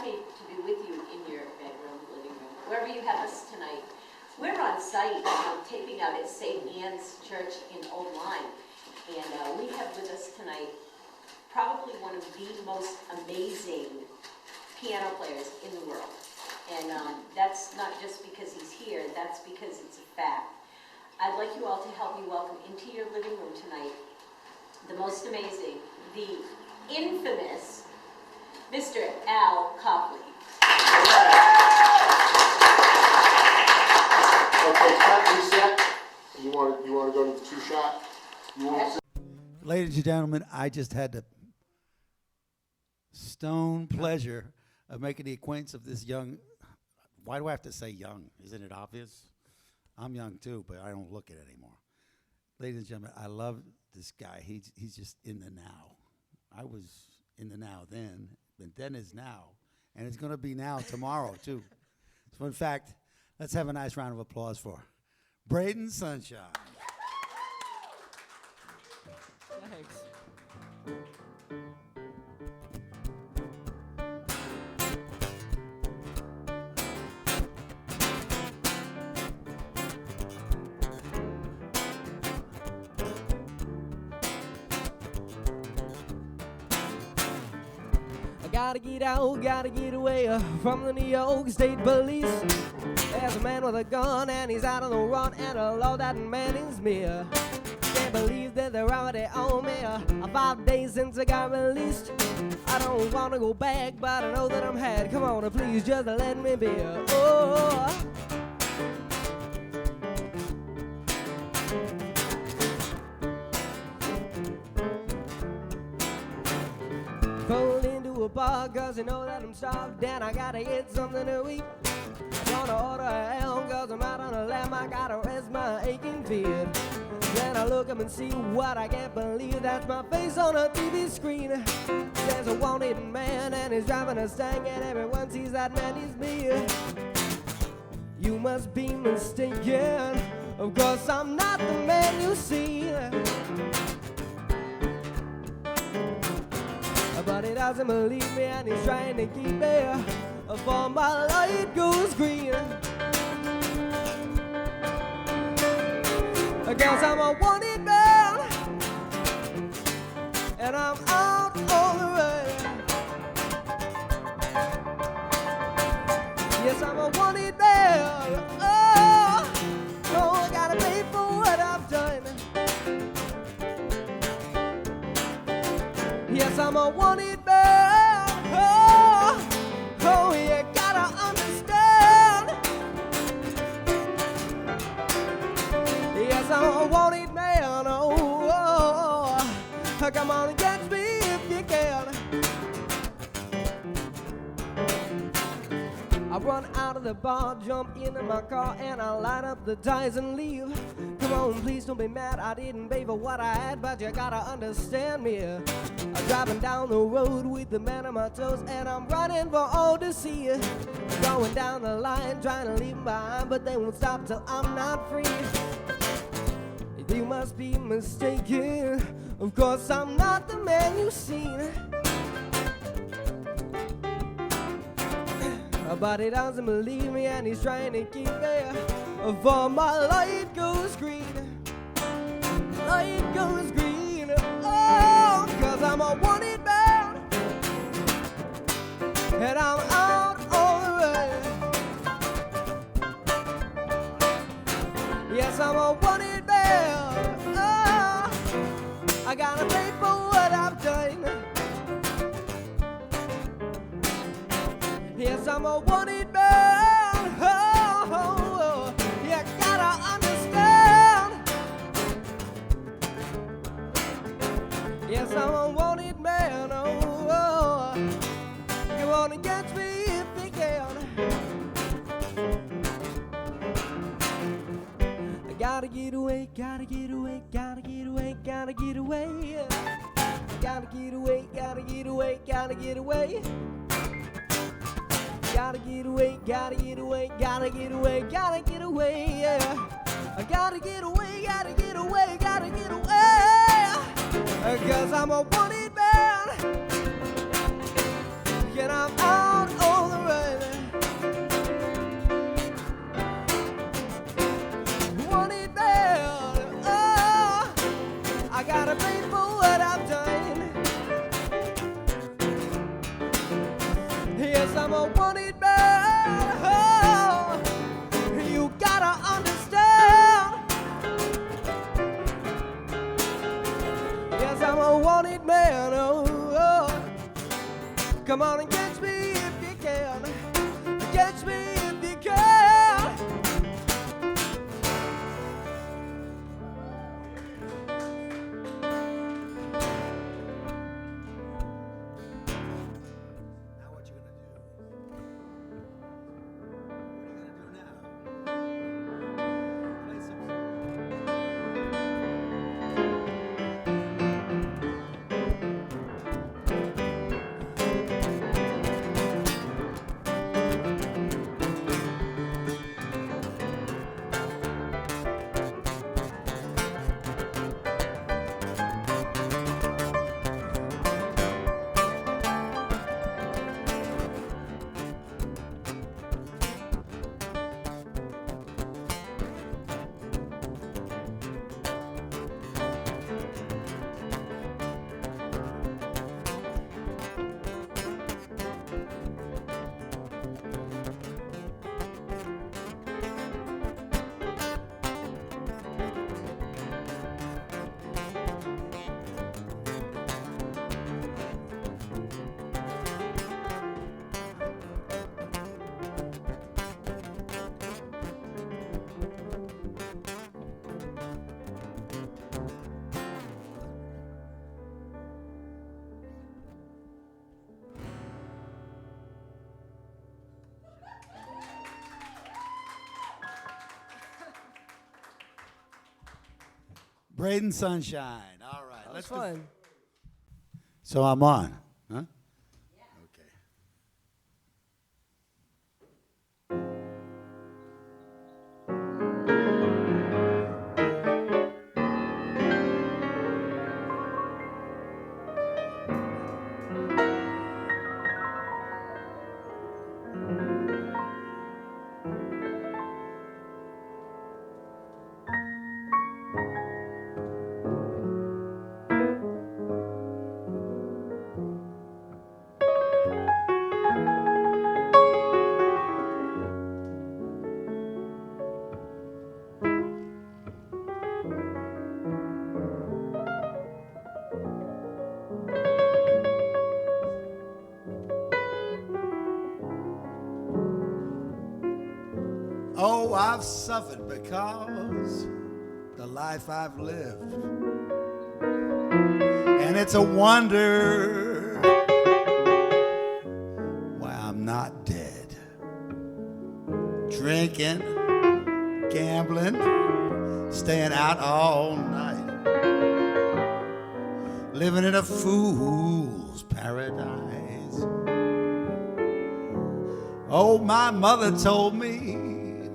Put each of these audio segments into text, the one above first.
me to be with you in your bedroom, living room, wherever you have us tonight. We're on site taping out at St. Anne's Church in Old Lyme, and we have with us tonight probably one of the most amazing piano players in the world. And that's not just because he's here, that's because it's a fact. I'd like you all to help me welcome into your living room tonight the most amazing, the infamous Mr. Al Copley. Okay, cut, reset. You want to go to the two-shot? Ladies and gentlemen, I just had the stone pleasure of making the acquaintance of this young. Why do I have to say young? Isn't it obvious? I'm young too, but I don't look it anymore. Ladies and gentlemen, I love this guy. He's just in the now. I was in the now then, but then is now, and it's going to be now tomorrow too. So in fact, let's have a nice round of applause for Braden Sunshine. Thanks. Gotta get out, gotta get away from the New York State Police. There's a man with a gun and he's out on the run, and the law that man is me. Can't believe that they're already on me. 5 days since I got released. I don't wanna go back, but I know that I'm had. Come on, please just let me be. Oh. Pulled into a bar cause you know that I'm starved and I gotta eat something to eat. I'm gonna order a helm cause I'm out on a lamb. I gotta rest my aching feet. Then I look up and see what I can't believe. That's my face on a TV screen. There's a wanted man and he's driving a Stang, and everyone sees that man is me. You must be mistaken. Of course I'm not the man you see. But he doesn't believe me and he's trying to keep me before my light goes green. Cause I'm a wanted man and I'm out on the run. Yes, I'm a wanted man. Oh, I gotta pay for what I've done. Yes, I'm a wanted man. Oh, you gotta understand. Yes, I'm a wanted man. Oh, come on and catch me if you can. I run out of the bar, jump into my car, and I light up the tires and leave. Come on, please don't be mad, I didn't pay for what I had, but you gotta understand me. I'm driving down the road with the man on my toes, and I'm running for all to see. Going down the line, trying to leave them behind, but they won't stop till I'm not free. You must be mistaken. Of course I'm not the man you've seen. But he doesn't believe me and he's trying to keep me before my light goes green. Light goes green. Oh, cause I'm a wanted man and I'm out on the run. Yes, I'm a wanted man. Oh, I gotta pay for what I've done. Yes, I'm a wanted man. Oh, you gotta understand. Yes, I'm a wanted man. Oh, you wanna catch me if you can. I gotta get away, gotta get away, gotta get away, gotta get away. Gotta get away, gotta get away, gotta get away. Gotta get away, gotta get away, gotta get away, gotta get away, yeah. I gotta get away, gotta get away, gotta get away. Cause I'm a wanted man, and I'm out on Come on and catch me if you can. Catch me if you can. Now what you gonna do? What are you gonna do now? Play some. Braden Sunshine. All right. That was go- fun. So I'm on, huh? Okay. Oh, I've suffered because the life I've lived. And it's a wonder why I'm not dead. Drinking, gambling, staying out all night. Living in a fool's paradise. Oh, my mother told me,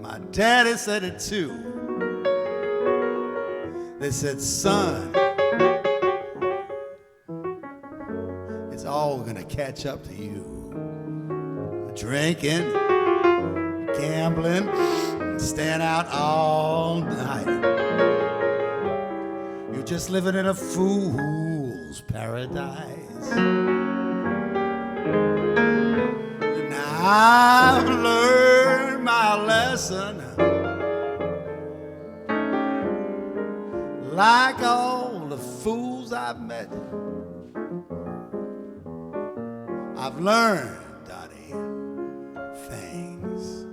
my daddy said it too. They said, son, it's all gonna catch up to you. Drinking, gambling, staying out all night. You're just living in a fool's paradise. And I've learned my lesson. Like all the fools I've met, I've learned, Donnie, things.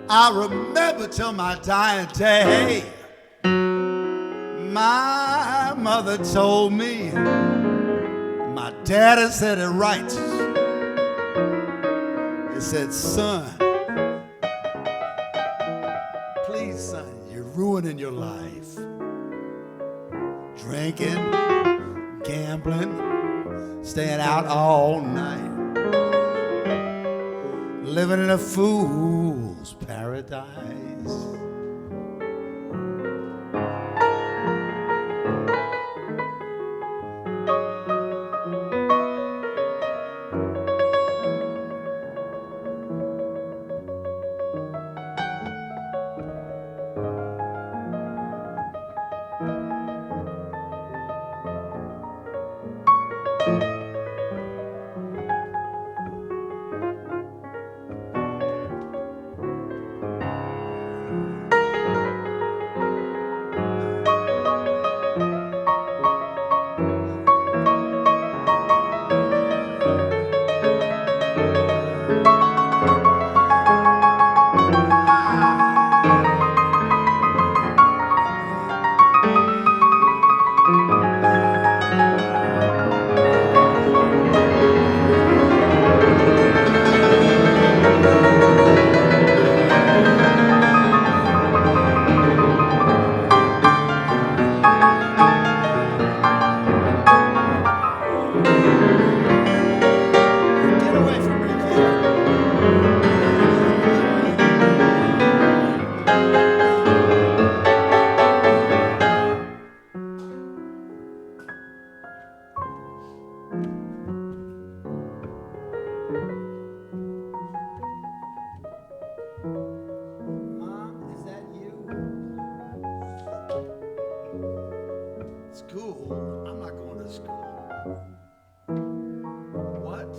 I remember till my dying day, my mother told me, my daddy said it right. He said, son, please, son, you're ruining your life. Drinking, gambling, staying out all night. Living in a fool's paradise. School? I'm not going to school. What?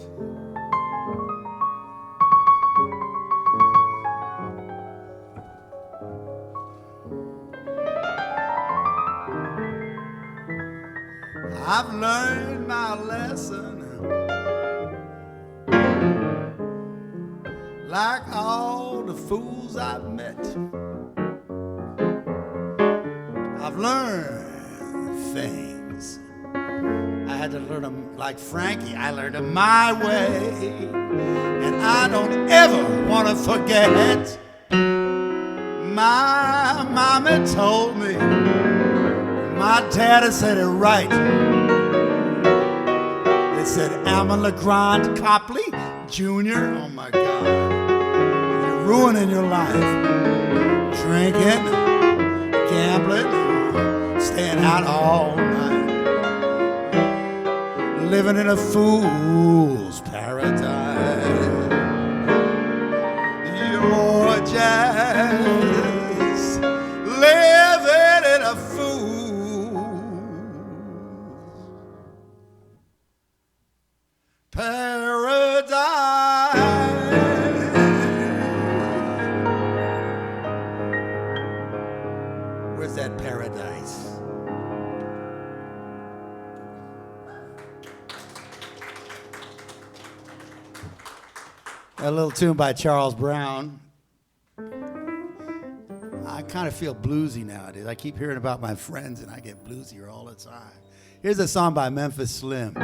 I've learned my lesson, like all the fools I've met. I've learned things. I had to learn them like Frankie. I learned them my way, and I don't ever want to forget. My mama told me, my daddy said it right. They said, Alma LeGrand Copley Jr., oh my God, you're ruining your life. Drinking, gambling, staying out all night, living in a fool's paradise. You're just living in a paradise. Where's that paradise? A little tune by Charles Brown. I kind of feel bluesy nowadays. I keep hearing about my friends and I get bluesier all the time. Here's a song by Memphis Slim.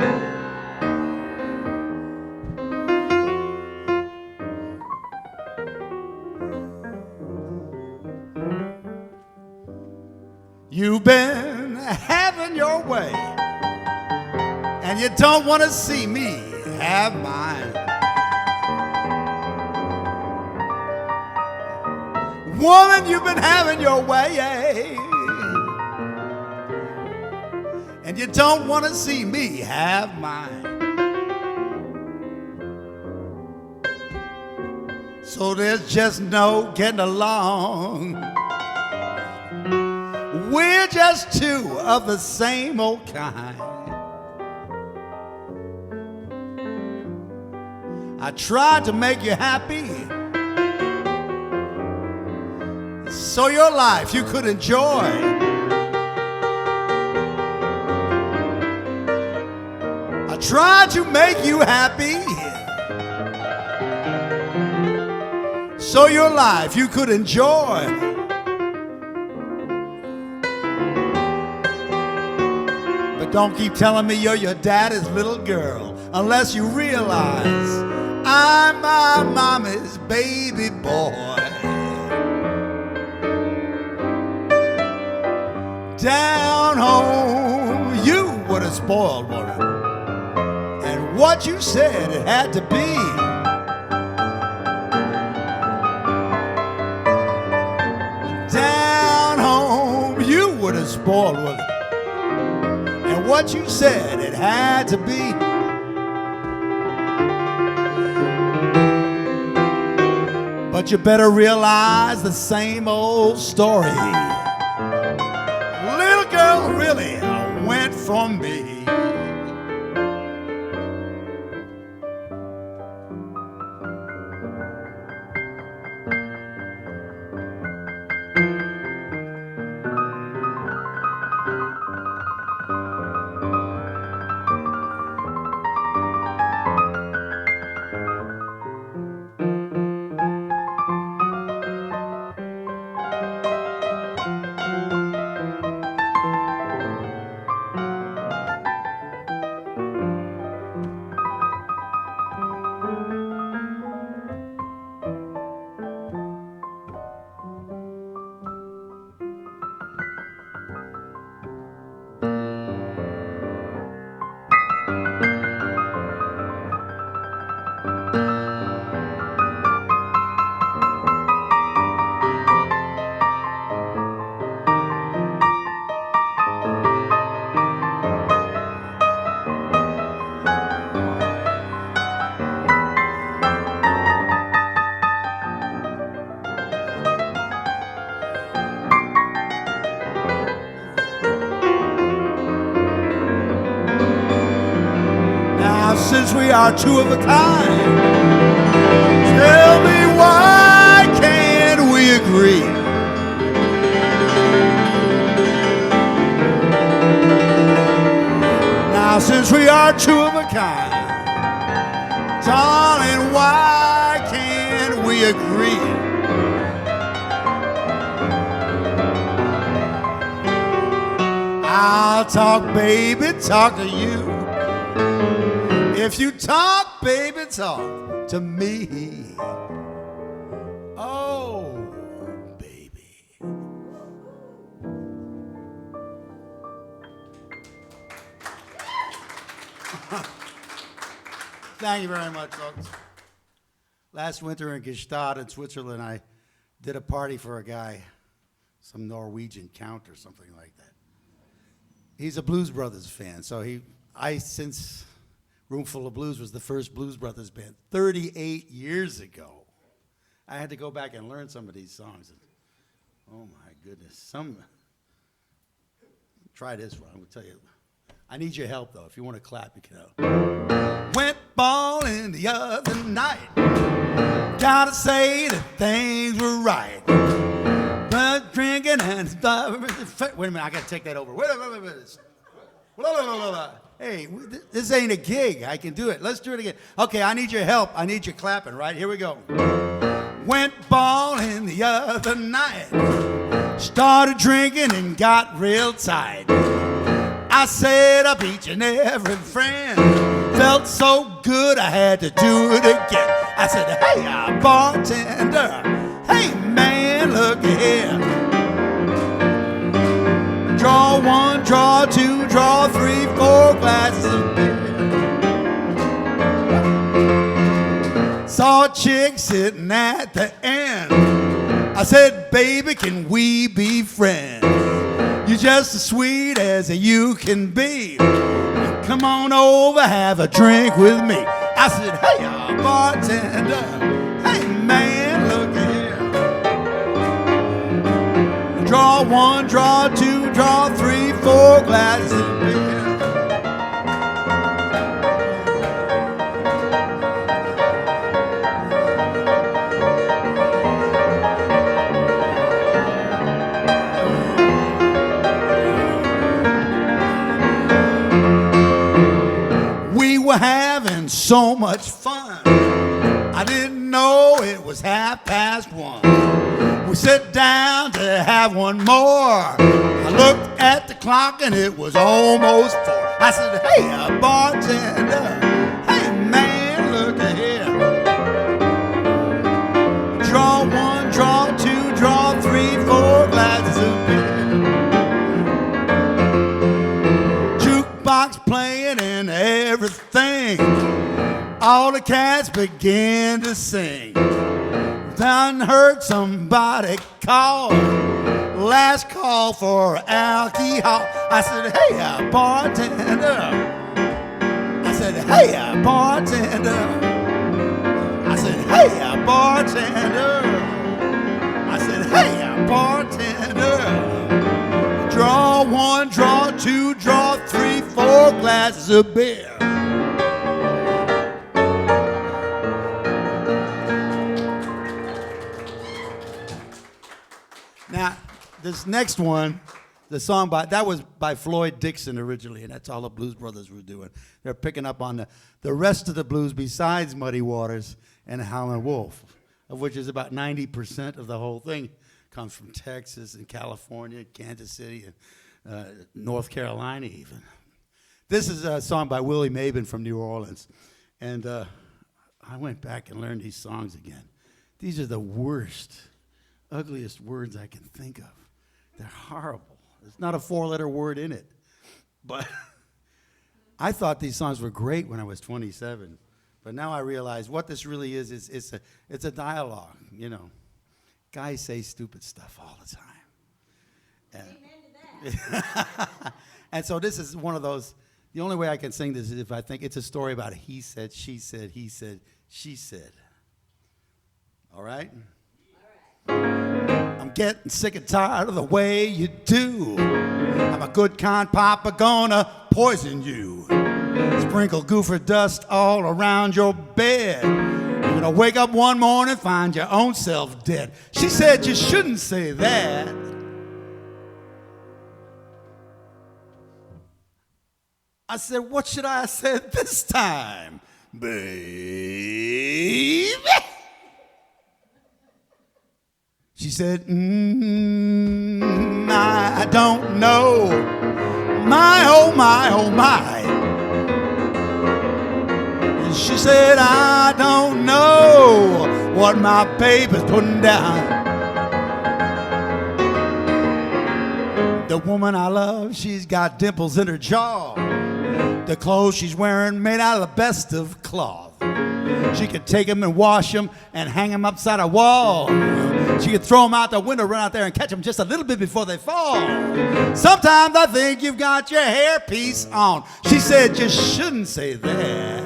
You've been having your way, and you don't want to see me have mine. Woman, you've been having your way, and you don't want to see me have mine. So there's just no getting along. We're just two of the same old kind. I tried to make you happy, so your life you could enjoy. I tried to make you happy, so your life you could enjoy. But don't keep telling me you're your daddy's little girl, unless you realize I'm my mommy's baby boy. Down home, you were the spoiled one, and what you said it had to be. Down home, you were the spoiled one, and what you said it had to be. But you better realize the same old story. Little girl really went for me. Now, since we are two of a kind, tell me why can't we agree? Now, since we are two of a kind, darling, why can't we agree? I'll talk, baby, talk to you. If you talk, baby, talk to me. Oh, baby. Thank you very much, folks. Last winter in Gstaad in Switzerland, I did a party for a guy, some Norwegian count or something like that. He's a Blues Brothers fan, so since Roomful of Blues was the first Blues Brothers band 38 years ago, I had to go back and learn some of these songs. Oh my goodness, try this one, I'm gonna tell you. I need your help though, if you want to clap, you can help. Went ballin' the other night, gotta say that things were right. But drinking and stuff. Wait a minute, I gotta take that over. Wait a minute. Hey, this ain't a gig. I can do it. Let's do it again. Okay, I need your help. I need your clapping, right? Here we go. Went ballin' the other night. Started drinking and got real tight. I set up each and every friend. Felt so good I had to do it again. I said, hey, bartender. Hey, man, look here. Draw one, draw two, draw three, 4 glasses of beer. Saw a chick sitting at the end. I said, baby, can we be friends? You're just as sweet as you can be. Come on over, have a drink with me. I said, hey, bartender. Hey, man, look here. Draw one, draw two, draw three, 4 glasses of beer. We were having so much fun. I didn't know it was 1:30. We sat down to have one more. I looked at the clock and it was almost 4. I said, hey, bartender. Hey, man, look here. Draw one, draw two, draw three, 4 glasses of beer. Jukebox playing and everything. All the cats began to sing. Then heard somebody call. Last call for alcohol. I said, hey, bartender. I said, hey, bartender. I said, hey, bartender. I said, hey, bartender. Draw one, draw two, draw three, 4 glasses of beer. Now, this next one, the song that was by Floyd Dixon originally, and that's all the Blues Brothers were doing. They're picking up on the rest of the blues besides Muddy Waters and Howlin' Wolf, of which is about 90% of the whole thing comes from Texas and California, Kansas City, and North Carolina even. This is a song by Willie Mabin from New Orleans, and I went back and learned these songs again. These are the worst, ugliest words I can think of. They're horrible. There's not a 4-letter word in it. But I thought these songs were great when I was 27. But now I realize what this really is it's a dialogue, you know. Guys say stupid stuff all the time. And, amen to that. And so this is one of those, the only way I can sing this is if I think it's a story about he said, she said, he said, she said. All right? I'm getting sick and tired of the way you do. I'm a good kind papa gonna poison you. Sprinkle goofer dust all around your bed. You're gonna wake up one morning, find your own self dead. She said you shouldn't say that. I said, what should I have said this time, baby? She said, I don't know. My, oh my, oh my. And she said, I don't know what my baby's putting down. The woman I love, she's got dimples in her jaw. The clothes she's wearing made out of the best of cloth. She could take them and wash them and hang them upside a wall. She could throw them out the window, run out there and catch them just a little bit before they fall. Sometimes I think you've got your hairpiece on. She said you shouldn't say that.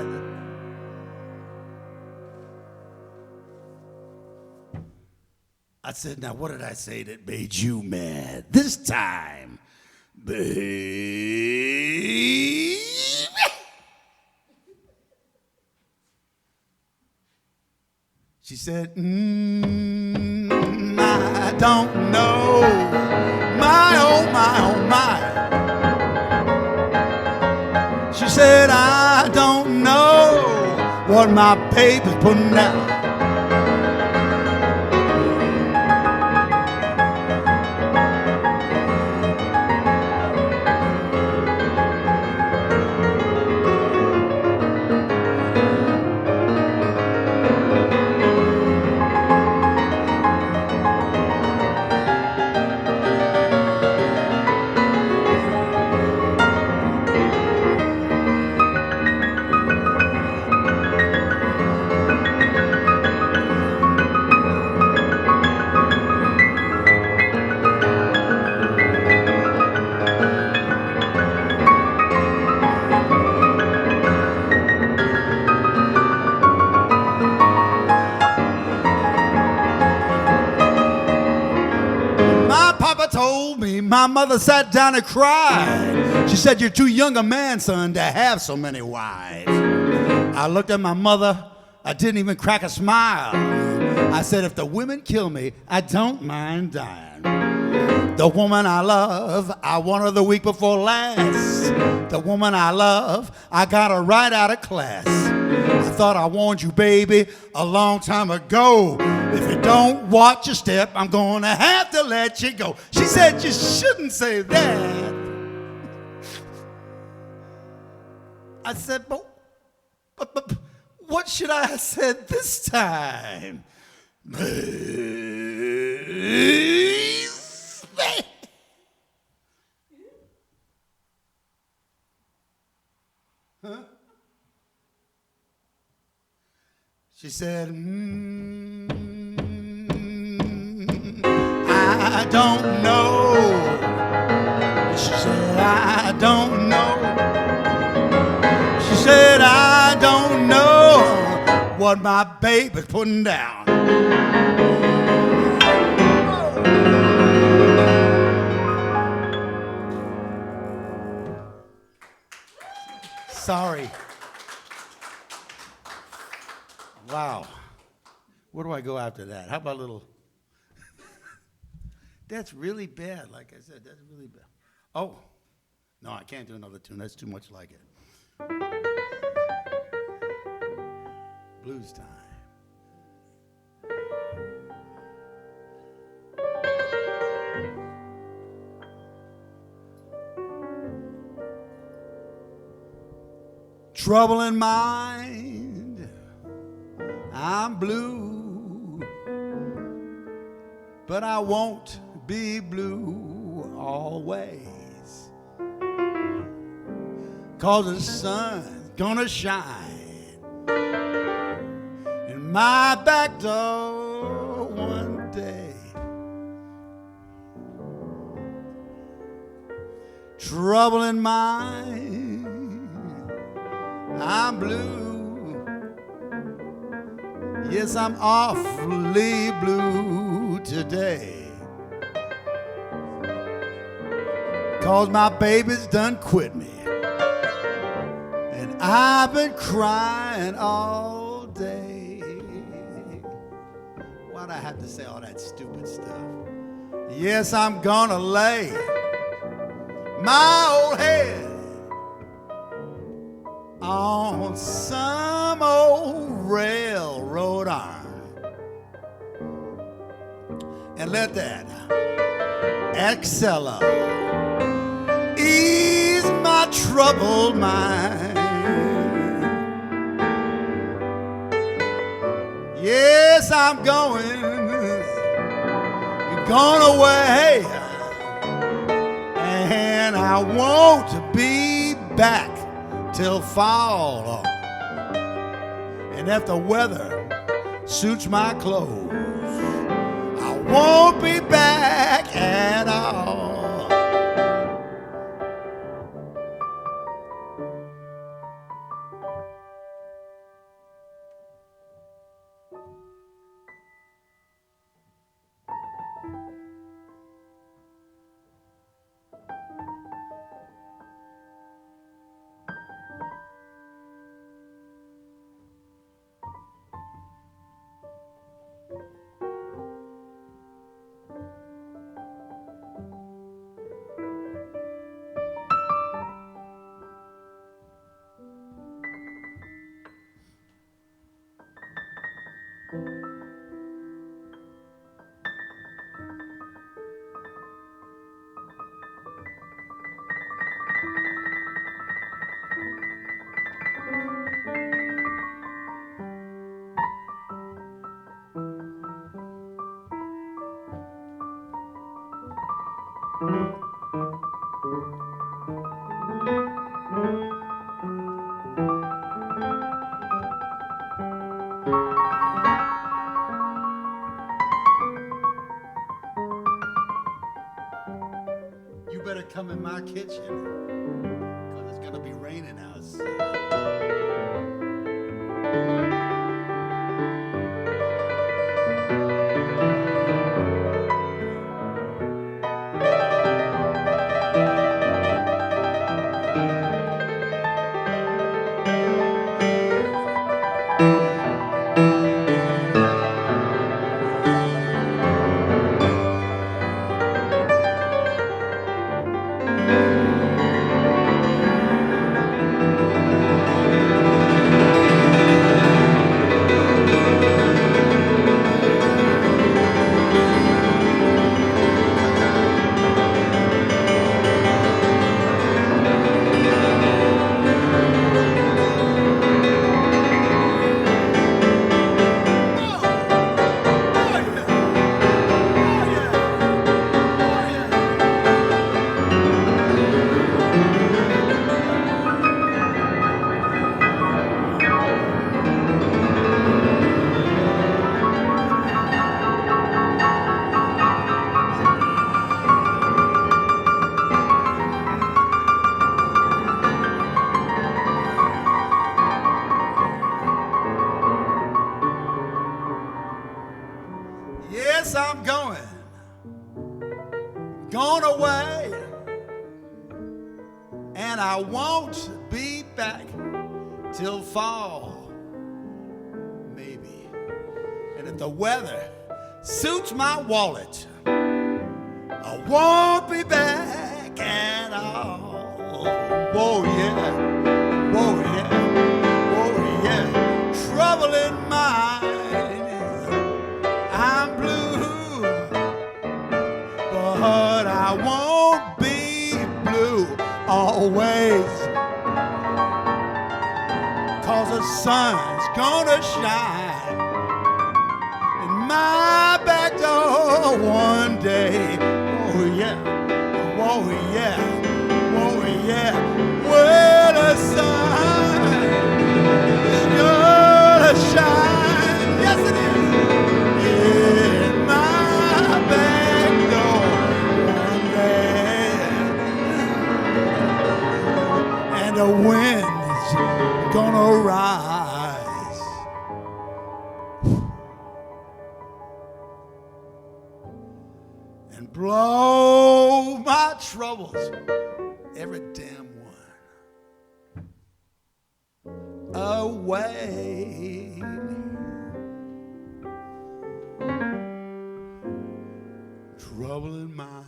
I said, now what did I say that made you mad this time, baby? She said, I don't know. My, oh my, oh my. She said, I don't know what my baby's putting down. Told me, my mother sat down and cried. She said, you're too young a man, son, to have so many wives. I looked at my mother, I didn't even crack a smile. I said, if the women kill me, I don't mind dying. The woman I love, I want her the week before last. The woman I love, I got her right out of class. I thought I warned you, baby, a long time ago. If you don't watch your step, I'm gonna have to let you go. She said you shouldn't say that. I said, but what should I have said this time? Huh? She said, I don't know. She said, I don't know. She said, I don't know what my baby's putting down. Sorry. Wow. Where do I go after that? How about a little... That's really bad, like I said, that's really bad. Oh, no, I can't do another tune. That's too much like it. Blues time. Trouble in mind, I'm blue, but I won't be blue always, 'cause the sun's gonna shine in my back door one day. Trouble in mind, I'm blue. Yes, I'm awfully blue today, 'cause my baby's done quit me, and I've been crying all day. Why'd I have to say all that stupid stuff? Yes, I'm gonna lay my old head on some old railroad arm and let that Excella ease my troubled mind. Yes, I'm going away, and I won't be back till fall. And if the weather suits my clothes, I won't be back at all. You better come in my kitchen, because it's gonna be raining outside. Yes, I'm going away, and I won't be back till fall, maybe. And if the weather suits my wallet, I won't be back at all. Whoa, yeah, whoa, yeah, whoa, yeah. Trouble in mind. I'm blue, but I won't be blue always, 'cause the sun's gonna shine in my back door one day. Oh yeah, oh yeah, oh yeah. Well, the sun is gonna shine. Yes, it is. In my back door one day, and the wind's gonna rise and blow my troubles, every damn one. away. Trouble in mind.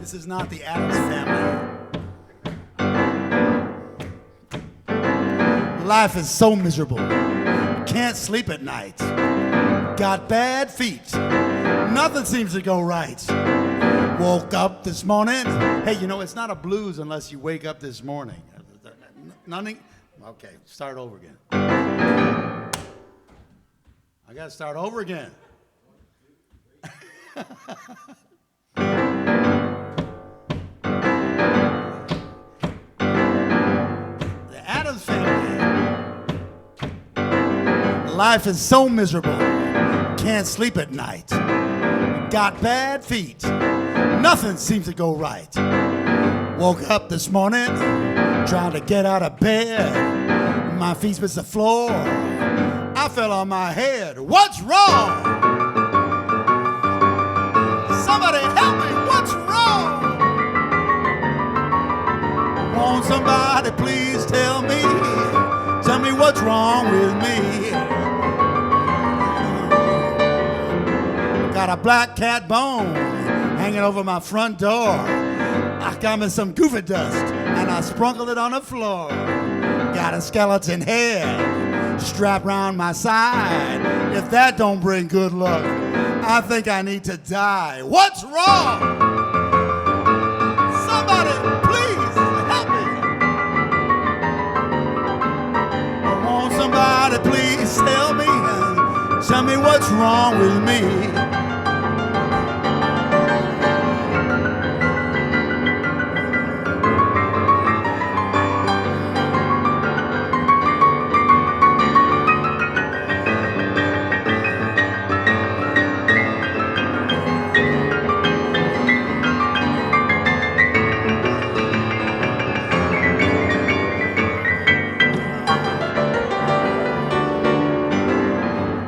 This is not the Addams Family. Life is so miserable. Can't sleep at night. Got bad feet. Nothing seems to go right. Woke up this morning. Hey, you know, it's not a blues unless you wake up this morning. Nothing? Okay, start over again. I got to start over again. Addams Family. Life is so miserable. Can't sleep at night. Got bad feet. Nothing seems to go right. Woke up this morning trying to get out of bed. My feet was the floor. I fell on my head. What's wrong? Somebody help me. What's wrong? Won't somebody please tell me what's wrong with me? Got a black cat bone hanging over my front door. I got me some goofy dust and I sprinkled it on the floor. Got a skeleton head strapped around my side. If that don't bring good luck, I think I need to die. What's wrong? Somebody please help me. Won't somebody please tell me what's wrong with me?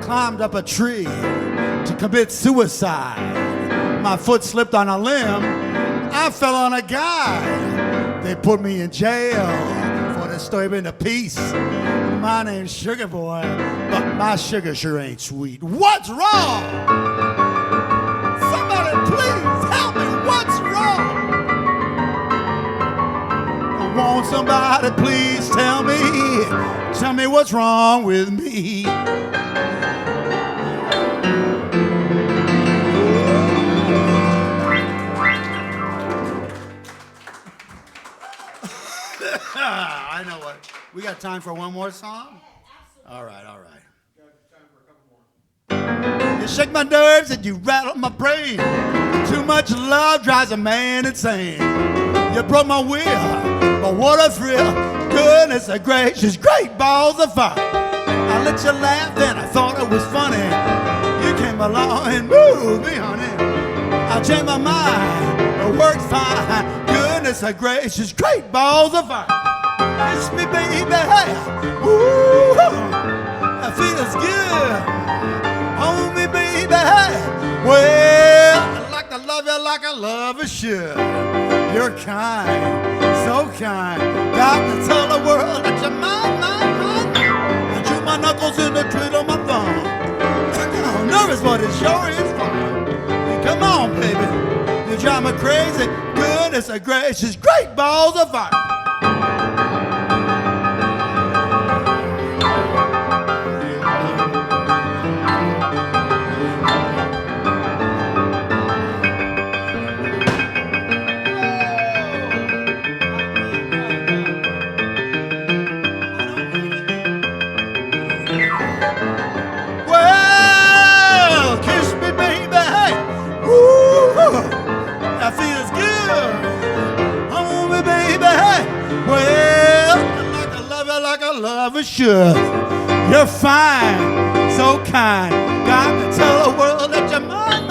Climbed up a tree to commit suicide. My foot slipped on a limb. I fell on a guy. They put me in jail for disturbing the peace. My name's Sugar Boy, but my sugar sure ain't sweet. What's wrong? Somebody please help me. What's wrong? Won't somebody please tell me what's wrong with me? I know what. We got time for one more song? All right, all right. Got time for a couple more. You shake my nerves and you rattle my brain. Too much love drives a man insane. You broke my will, but what a thrill. Goodness gracious, great balls of fire. I let you laugh and I thought it was funny. You came along and moved me, honey. I changed my mind, it worked fine. Goodness gracious, great balls of fire. Kiss me, baby, ooh, that feels good. Hold me, baby, well, I like to love you like I love a should. You're kind, so kind. Got to tell the world that you're mine. I chew my knuckles in the twiddle of my thumb. I'm nervous, but it sure is fun. Come on, baby, you drive me crazy. Goodness gracious, great balls of fire. That feels good. Hold me, baby. Well, I like I love a should. You're fine, so kind. Got to tell the world that you're mine.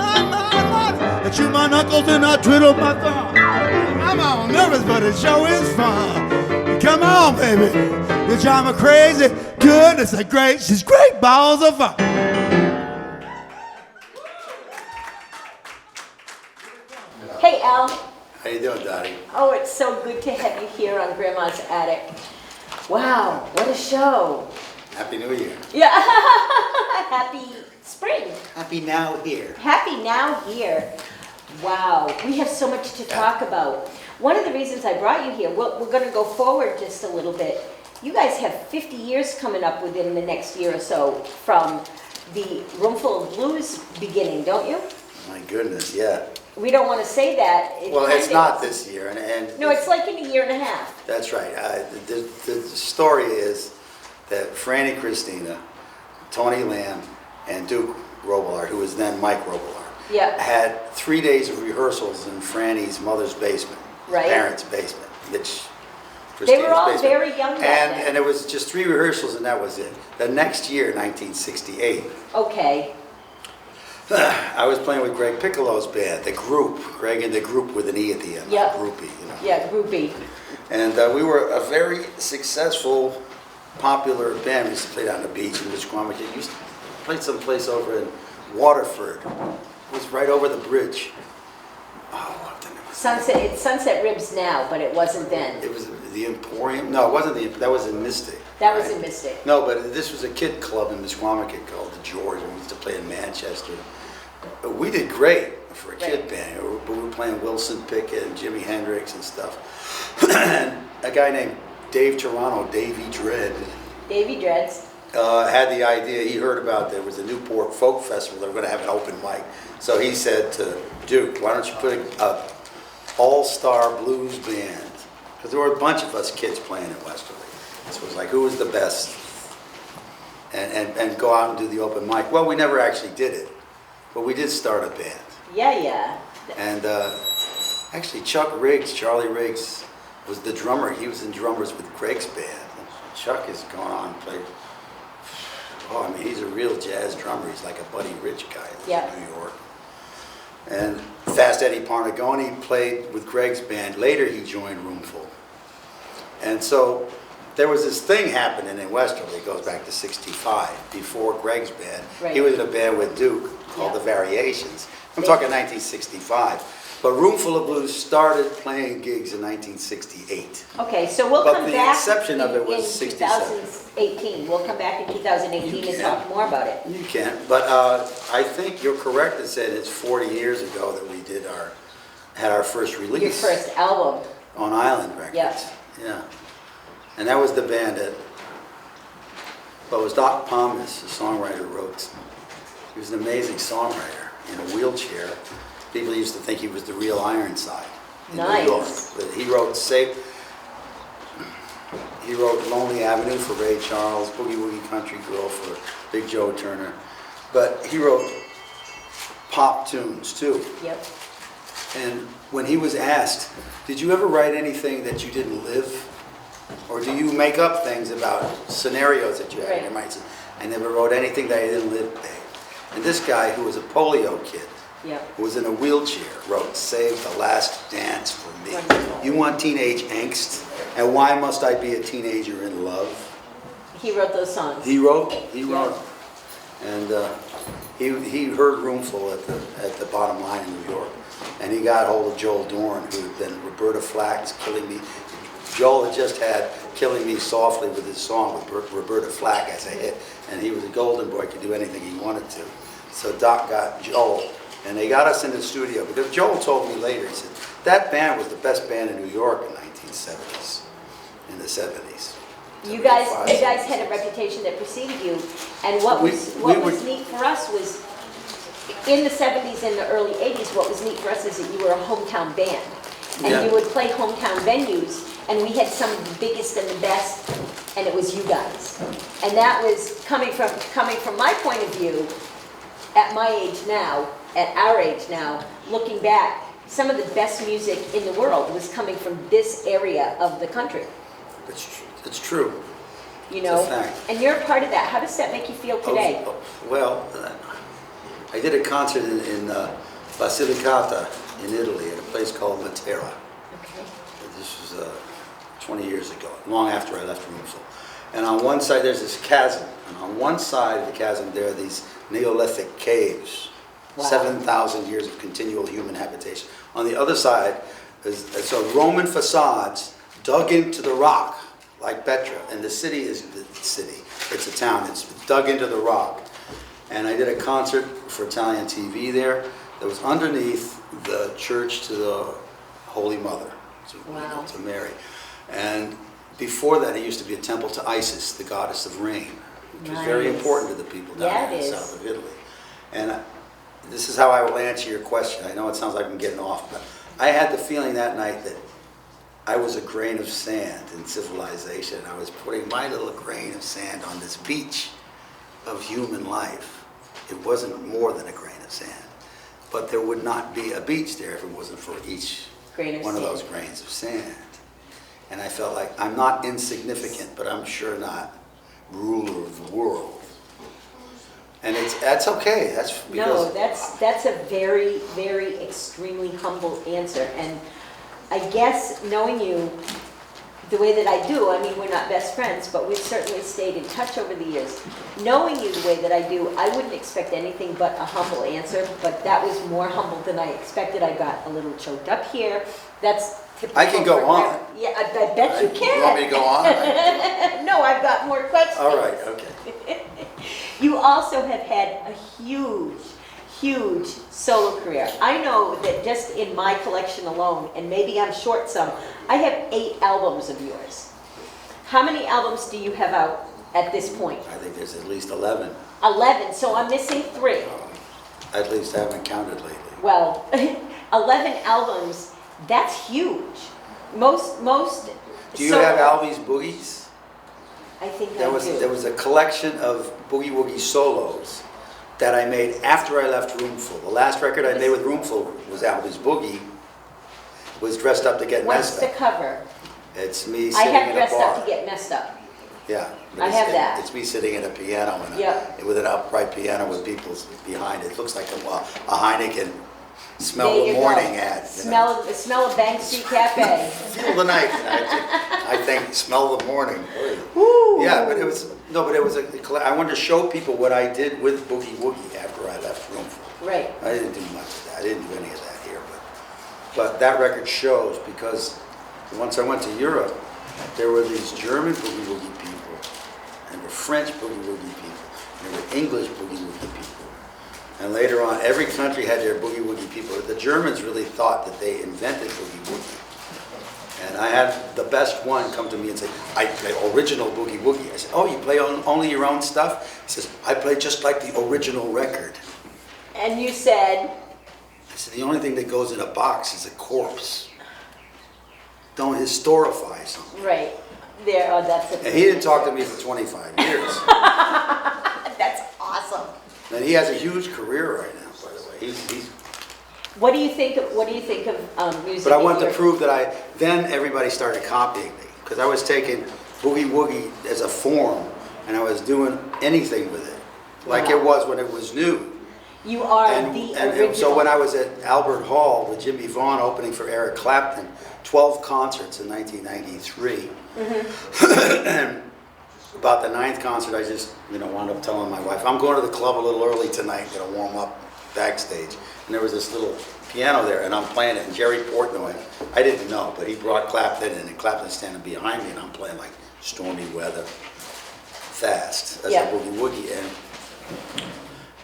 That you my knuckles and I twiddle my thumb. I'm all nervous, but it sure is fun. Come on, baby. You drive me crazy. Goodness gracious, she's great balls of fun. Hey, Al. How you doing, Dottie? Oh, it's so good to have you here on Grandma's Attic. Wow, what a show. Happy New Year. Yeah, happy spring. Happy now here. Happy now here. Wow, we have so much to talk about. One of the reasons I brought you here, we're going to go forward just a little bit. You guys have 50 years coming up within the next year or so from the Roomful of Blues beginning, don't you? My goodness, yeah. We don't want to say that. Well, it's kinda not is. this year, and No, it's like in a year and a half. that's right. The story is that Franny Christina, Tony Lamb, and Duke Robillard, who was then Mike Robillard, Yeah. had 3 days of rehearsals in Franny's mother's basement, Right. parents' basement, which They were Christina's all basement. very young back then. And it was just 3 rehearsals, and that was it. The next year, 1968. Okay. I was playing with Greg Piccolo's band, the group. Greg and the group with an E at the end, Yeah. like groupie, you know. Yeah, groupie. And we were a very successful, popular band. We used to play down the beach in Wisquamish. We used to play someplace over in Waterford. It was right over the bridge. Oh, what the name was Sunset, it's Sunset Ribs now, but it wasn't then. it? It was the Emporium. No, it wasn't the. That was in Mystic. That was right? in Mystic. No, but this was a kid club in Wisquamish called the George. We used to play in Manchester. We did great for a kid Right. band. We were playing Wilson Pickett and Jimi Hendrix and stuff. And a guy named Dave Toronto, Davey Dredd, Davy Dreads. had the idea. He heard about there was a Newport Folk Festival. They were going to have an open mic. So he said to Duke, why don't you put a all-star blues band? Because there were a bunch of us kids playing in Westerly. So it was like, who was the best? And go out and do the open mic. Well, we never actually did it. But we did start a band. Yeah. And actually Chuck Riggs, Charlie Riggs, was the drummer. He was in drummers with Greg's band. Chuck has gone on and played. Oh, I mean, he's a real jazz drummer. He's like a Buddy Rich guy Yeah. in New York. And Fast Eddie Parnagoni played with Greg's band. Later, he joined Roomful. And so there was this thing happening in Westerly. It goes back to '65, before Greg's band. Right. He was in a band with Duke called Yeah. The Variations. I'm talking 1965. But Roomful of Blues started playing gigs in 1968. Okay, so we'll But come the back exception of it was in 67. 2018. We'll come back in 2018 and talk more about it. You can, but I think you're correct in saying it's 40 years ago that we had our first release. Your first album. On Island Records. Yeah. Yeah. And that was the band that, well, it was Doc Pomus, the songwriter, wrote. He was an amazing songwriter in a wheelchair. People used to think he was the real Ironside in Nice. New York. But he wrote Lonely Avenue for Ray Charles, Boogie Woogie Country Girl for Big Joe Turner. But he wrote pop tunes too. Yep. And when he was asked, did you ever write anything that you didn't live? Or do you make up things about scenarios that you had in your mind? I never wrote anything that I didn't live, babe. And this guy, who was a polio kid, Yep. who was in a wheelchair, wrote Save the Last Dance for Me. Wonderful. You want teenage angst? And why must I be a teenager in love? He wrote those songs. He wrote. And he heard Roomful at the Bottom Line in New York. And he got hold of Joel Dorn, who had been Roberta Flack's Killing Me. Joel had just had Killing Me Softly with his song with Roberta Flack as a hit. And he was a golden boy, could do anything he wanted to. So Doc got Joel, and they got us into the studio. Because Joel told me later, he said, that band was the best band in New York in the 1970s, in the 70s. You guys 75, had a reputation that preceded you, and what We- was we were- neat for us was in the 70s and the early 80s. What was neat for us is that you were a hometown band, and Yeah. you would play hometown venues, and we had some of the biggest and the best, and it was you guys. And that was coming from my point of view, at my age now, at our age now, looking back, some of the best music in the world was coming from this area of the country. It's true. You It's a know, fact. and you're a part of that. How does that make you feel today? Well, I did a concert in Basilicata in Italy at a place called Matera. Okay. This was 20 years ago, long after I left Roomful. And on one side, there's this chasm. And on one side of the chasm, there are these Neolithic caves. Wow. 7,000 years of continual human habitation. On the other side, so Roman facades dug into the rock, like Petra. And the city is the city. It's a town. It's dug into the rock. And I did a concert for Italian TV there that was underneath the church to the Holy Mother, Wow. to Mary. And before that, it used to be a temple to Isis, the goddess of rain, which is very Nice. important to the people down Yeah, there it in the is. south of Italy. And this is how I will answer your question. I know it sounds like I'm getting off, but I had the feeling that night that I was a grain of sand in civilization. I was putting my little grain of sand on this beach of human life. It wasn't more than a grain of sand. But there would not be a beach there if it wasn't for each Grain of one of sand. those grains of sand. And I felt like I'm not insignificant, but I'm sure not ruler of the world. And that's okay. That's because No, that's a very, very extremely humble answer. And I guess knowing you the way that I do, I mean, we're not best friends, but we've certainly stayed in touch over the years. Knowing you the way that I do, I wouldn't expect anything but a humble answer, but that was more humble than I expected. I got a little choked up here. That's typical. I can go for- on. Yeah, I bet you can. You want me to go on? No, I've got more questions. All right, okay. You also have had a huge solo career. I know that just in my collection alone, and maybe I'm short some, I have 8 albums of yours. How many albums do you have out at this point? I think there's at least 11. 11, so I'm missing 3. At least I haven't counted lately. Well, 11 albums, that's huge. Most. Do you solo- have Albie's Boogies? I think There I was do. a collection of boogie woogie solos that I made after I left Roomful. The last record I made with Roomful was Albie's Boogie. Was Dressed Up to Get What's Messed the Up. cover? It's me I sitting have in a dressed bar. up to get messed up. Yeah. but I it's- have that. It's me sitting at a piano Yep. with an upright piano with people behind it. It looks like a Heineken Smell There the you Morning go. ad. you know. Smell of Bank Street Cafe. Feel the night. I think smell the morning. Woo. Yeah, but it was I wanted to show people what I did with Boogie Woogie after I left Roomful. Right. I didn't do much of that. I didn't do any of that here, but that record shows because once I went to Europe, there were these German Boogie Woogie people, and there were French Boogie Woogie people, and there were English Boogie Woogie people. And later on, every country had their Boogie Woogie people. The Germans really thought that they invented Boogie Woogie. And I had the best one come to me and say, I play original Boogie Woogie. I said, oh, you play only your own stuff? He says, I play just like the original record. And you said, I said, the only thing that goes in a box is a corpse. Don't historify something. right, there, oh, that's And he didn't talk to me for 25 years. That's awesome. And he has a huge career right now, by the way. He's What do you think of music? But I in wanted to your- prove that then everybody started copying me. Because I was taking Boogie Woogie as a form, and I was doing anything with it. Like Wow. it was when it was new. You are And, the and original. so when I was at Albert Hall with Jimmy Vaughn opening for Eric Clapton, 12 concerts in 1993. And about the 9th concert, I just, wound up telling my wife, I'm going to the club a little early tonight, gonna warm up backstage. And there was this little piano there, and I'm playing it, and Jerry Portnoy, I didn't know, but he brought Clapton in, and Clapton's standing behind me, and I'm playing like Stormy Weather, fast, as Yeah. a Boogie Woogie. And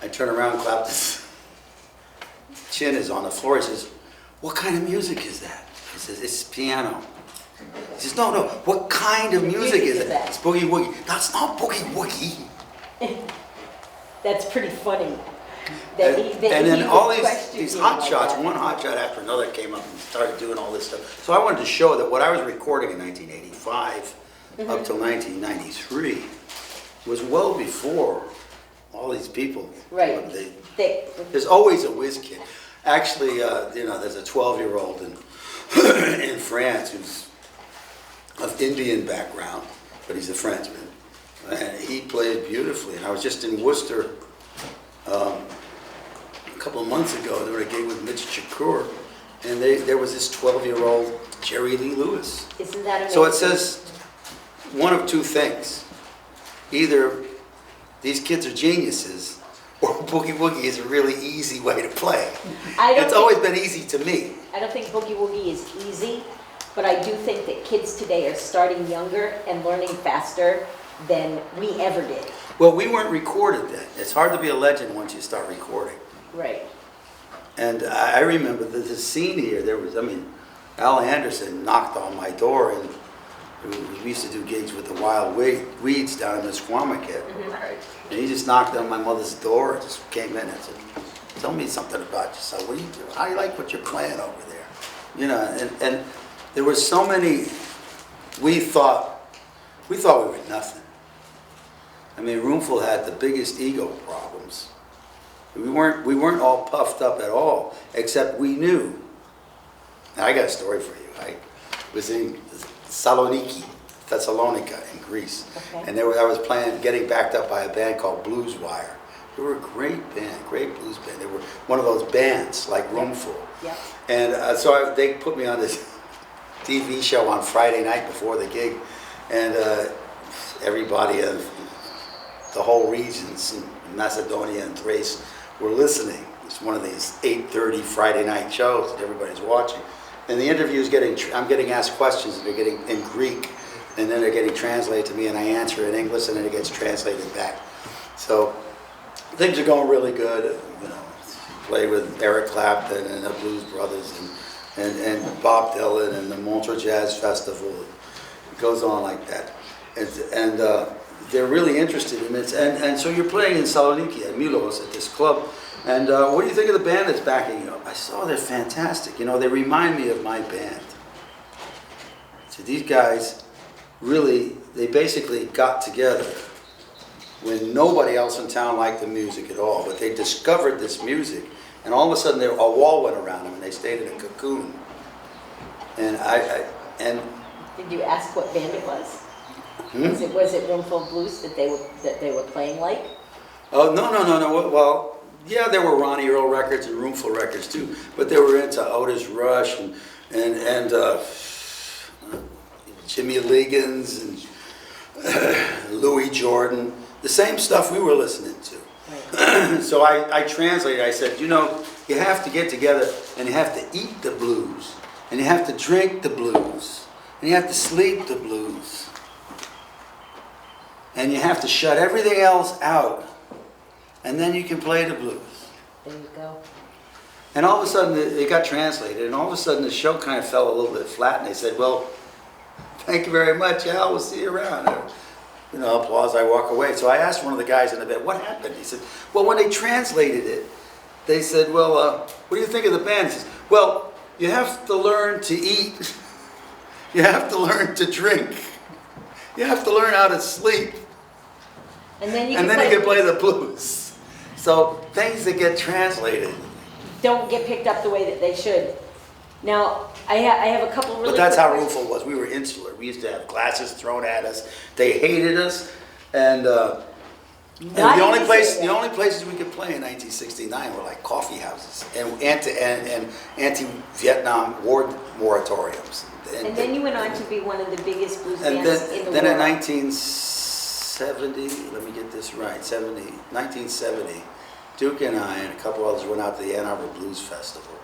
I turn around, Clapton's chin is on the floor. He says, what kind of music is that? He says, it's piano. He says, no, what kind of music is that? It's Boogie Woogie. That's not Boogie Woogie. That's pretty funny. And, he then would all question these you hot like shots, that. one hot shot after another came up and started doing all this stuff. So I wanted to show that what I was recording in 1985 up till 1993 was well before all these people. Right. There's always a whiz kid. Actually, there's a 12-year-old in France who's of Indian background, but he's a Frenchman. And he played beautifully. And I was just in Worcester a couple of months ago. There was a gig with Mitch Shakur, And there was this 12-year-old Jerry Lee Lewis. Isn't that amazing? So it says one of two things. Either these kids are geniuses, or Boogie Woogie is a really easy way to play. It's always been easy to me. I don't think Boogie Woogie is easy, but I do think that kids today are starting younger and learning faster than we ever did. Well, we weren't recorded then. It's hard to be a legend once you start recording. Right. And I remember the scene here, Al Anderson knocked on my door, and we used to do gigs with the Wild Weeds down in Misquamicut. And he just knocked on my mother's door and just came in and said, tell me something about yourself. What do you do? How do you like what you're playing over there? You know, and there were so many, we thought we were nothing. I mean, Roomful had the biggest ego problems. We weren't all puffed up at all, except we knew. Now, I got a story for you. I was in Thessalonica in Greece. Okay. And I was getting backed up by a band called Blues Wire. They were a great band, great blues band. They were one of those bands like Roomful. Yep. And so they put me on this TV show on Friday night before the gig. And everybody of the whole regions in Macedonia and Thrace were listening. It's one of these 8:30 Friday night shows that everybody's watching. And the interview is I'm getting asked questions, and they're getting in Greek, and then they're getting translated to me, and I answer in English, and then it gets translated back. So things are going really good. You know, play with Eric Clapton and the Blues Brothers and Bob Dylan and the Montreux Jazz Festival. It goes on like that. And they're really interested in it. And so you're playing in Saloniki at Milos at this club. And what do you think of the band that's backing you up? I saw they're fantastic. You know, they remind me of my band. So these guys really, they basically got together when nobody else in town liked the music at all. But they discovered this music. And all of a sudden, a wall went around them, and they stayed in a cocoon. And Did you ask what band it was? Hmm? Was it Roomful Blues that they were playing like? Oh, no. Well, yeah, there were Ronnie Earl records and Roomful records too, but they were into Otis Rush and Jimmy Liggins and Louis Jordan, the same stuff we were listening to. Right. So I translated, I said, you know, you have to get together and you have to eat the blues, and you have to drink the blues, and you have to sleep the blues, and you have to shut everything else out. And then you can play the blues. There you go. And all of a sudden, it got translated, and all of a sudden the show kind of fell a little bit flat, and they said, well, thank you very much, Al, we'll see you around. You know, applause, I walk away. So I asked one of the guys in the band, what happened? He said, well, when they translated it, they said, well, what do you think of the band? He says, well, you have to learn to eat. You have to learn to drink. You have to learn how to sleep. And then you can play the blues. So things that get translated don't get picked up the way that they should. Now, I have a couple really. But that's how quick Roomful was. We were insular. We used to have glasses thrown at us. They hated us, and the only places we could play in 1969 were like coffee houses and anti-Vietnam war moratoriums. And then you went on to be one of the biggest blues and bands in the world. Then in 1970, let me get this right, 1970, Duke and I and a couple others went out to the Ann Arbor Blues Festival.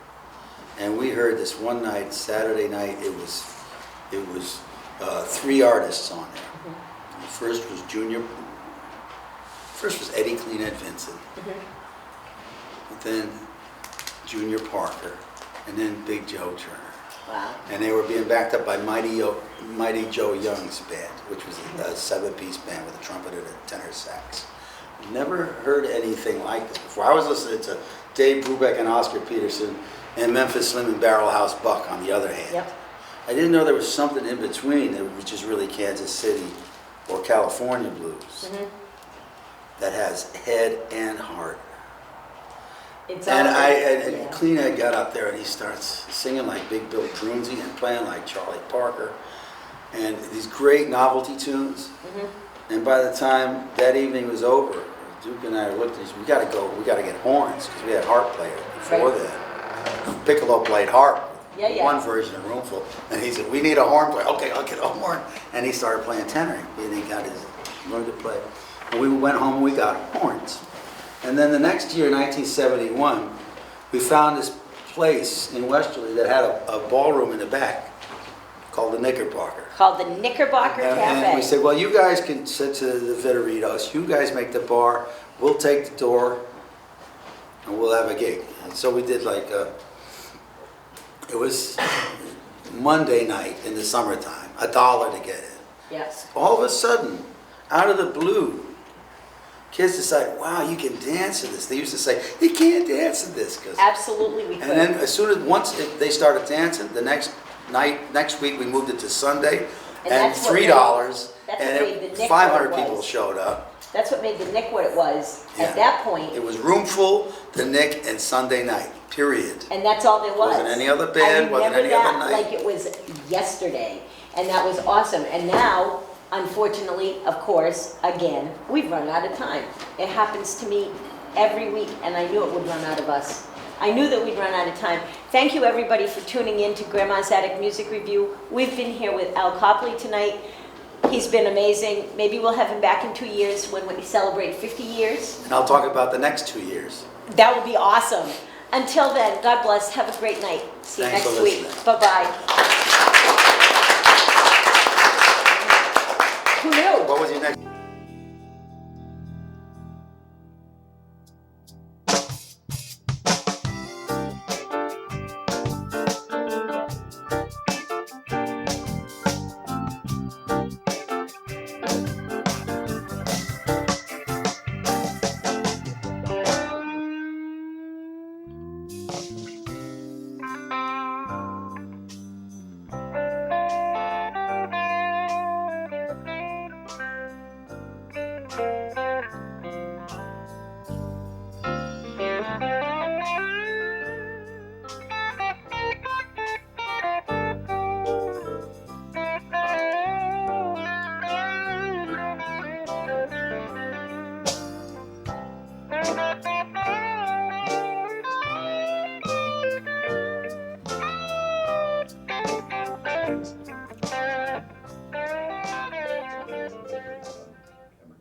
And we heard this one night, Saturday night, it was 3 artists on there. Mm-hmm. The first was Eddie Cleanhead Vincent, but then Junior Parker, and then Big Joe Turner. Wow. And they were being backed up by Mighty Joe Young's band, which was a 7-piece band with a trumpet and a tenor sax. Never heard anything like this before. I was listening to Dave Brubeck and Oscar Peterson and Memphis Slim and Barrel House Buck on the other hand. Yep. I didn't know there was something in between, which is really Kansas City or California blues, that has head and heart. And Cleanhead got up there and he starts singing like Big Bill Drunzi and playing like Charlie Parker, and these great novelty tunes. And by the time that evening was over, Duke and I looked at each other, we got to get horns, because we had harp players before that. piccolo played harp. Yeah, yeah. One version of Roomful. And he said, we need a horn player. Okay, I'll get a horn. And he started playing tenor. And he learned to play. And we went home and we got horns. And then the next year, 1971, we found this place in Westerly that had a ballroom in the back called the Knickerbocker. Called the Knickerbocker Cafe. And we said, well, you guys can sit to the Vitoritos. You guys make the bar. We'll take the door and we'll have a gig. And so we did like it was Monday night in the summertime, $1 to get in. Yes. All of a sudden, out of the blue, kids decided, wow, you can dance to this. They used to say, you can't dance to this. Absolutely, we could. And then as soon as they started dancing, the next week we moved it to Sunday, And and that's what $3, made and the Nick 500 what it people was. showed up. That's what made the Nick what it was Yeah. at that point. It was Roomful, the Nick, and Sunday night, period. And that's all there was. Wasn't any other band, wasn't any other night. I remember that like it was yesterday, and that was awesome. And now, unfortunately, of course, again, we've run out of time. It happens to me every week, and I knew it would run out of us. I knew that we'd run out of time. Thank you, everybody, for tuning in to Grandma's Attic Music Review. We've been here with Al Copley tonight. He's been amazing. Maybe we'll have him back in 2 years when we celebrate 50 years. And I'll talk about the next 2 years. That would be awesome. Until then, God bless. Have a great night. See you Thanks for next week. listening. Bye-bye.